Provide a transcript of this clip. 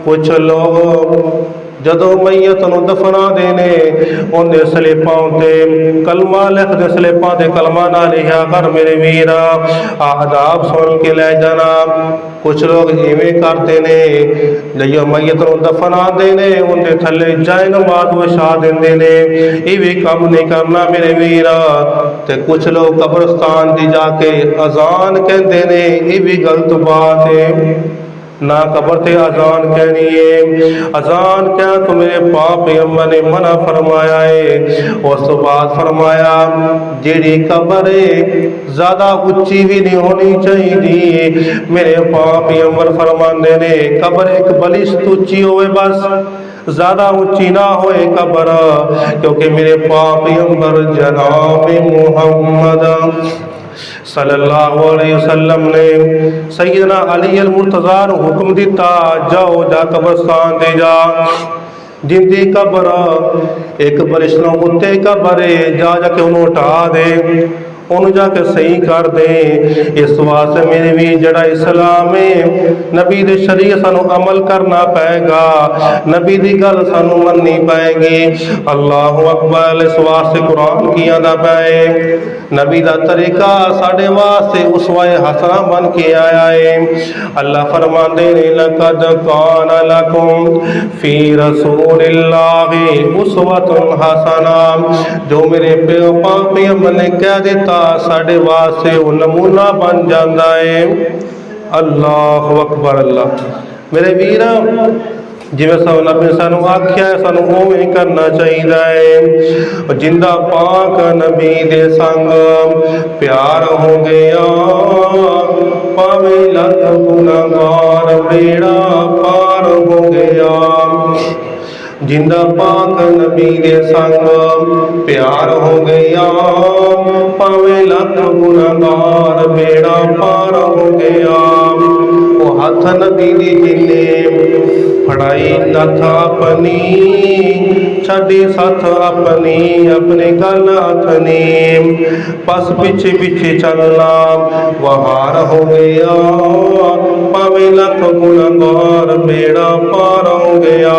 कुछ लोग जदों मैयत नूं दफनाते ने उहदे सलेपां उत्ते कलमा लिखदे, सलेपां ते कलमा ना लिखिया कर मेरे वीर, आदाब सुन के लै जाना। कुछ लोग इवें करते ने, जो मैयत नूं दफनाते ने उहदे थल्ले जाए नमाज विछा देंदे ने, ये भी काम नहीं करना मेरे वीर। ते कुछ लोग कब्रस्तान दी जाके अजान कहते ने, ये भी गलत बात है। ना कबर ते अजान कहनी है, अजान क्या तो मेरे पाक पैगंबर ने मना फरमाया है। उस तो बाद फरमाया जेड़ी कबर है ज्यादा उच्ची भी नहीं होनी चाहिए। मेरे पाक पैगंबर फरमाते ने कबर एक बलिष्ठ ऊंची होवे बस, ज्यादा ऊंची ना होए कबर, क्योंकि मेरे पाक पैगंबर जनाब मोहम्मद सल्लल्लाहु अलैहि वसल्लम ने सैयदना अली अल मुर्तज़ा नूं हुक्म दिता, जाओ जा कब्रस्तान ते जा, जिंदी कबर एक बरिश नूं उत्ते कबर है, जा जाके उन्होंने उठा दे, उन्होंने जाके सही कर दे। इस वास्ते मेरे भी जड़ा इस्लाम है, नबी दे शरीयत सानू अमल करना पेगा, नबी दी गल सानू मननी पेगी। अल्लाहु अकबर। इस वास्ते कुरान की आदा पे नबी दा तरीका साडे वास्ते उसवाए हसना बन के आया है। अल्लाह फरमांदे ने लक़द कान लकुम फी रसूलिल्लाहि उस्वतुन हसना, जो मेरे पैगंबर ने कह दिता साडे वास्ते वो नमूना बन जाता है। अल्लाह अकबर। अल्लाह मेरे वीर जिवें नबी ने सानू आख्या है सानू उवें करना चाहिए। जिंदा पाक नबी दे संग प्यार हो गया, पावे लख गुनाहगार बेड़ा पार हो गया। जिंदा पाक नबी दे संग प्यार हो गया, पावे लख गुनाहगार बेड़ा पार हो गया। वो हथ नबी दी जिन्ने फड़ाई नथ अपनी, छड़ी सथ अपनी, अपने गल हथनी, बस पीछे पीछे चलना वहार हो गया, पावे लख गुनाहगार बेड़ा पार हो गया।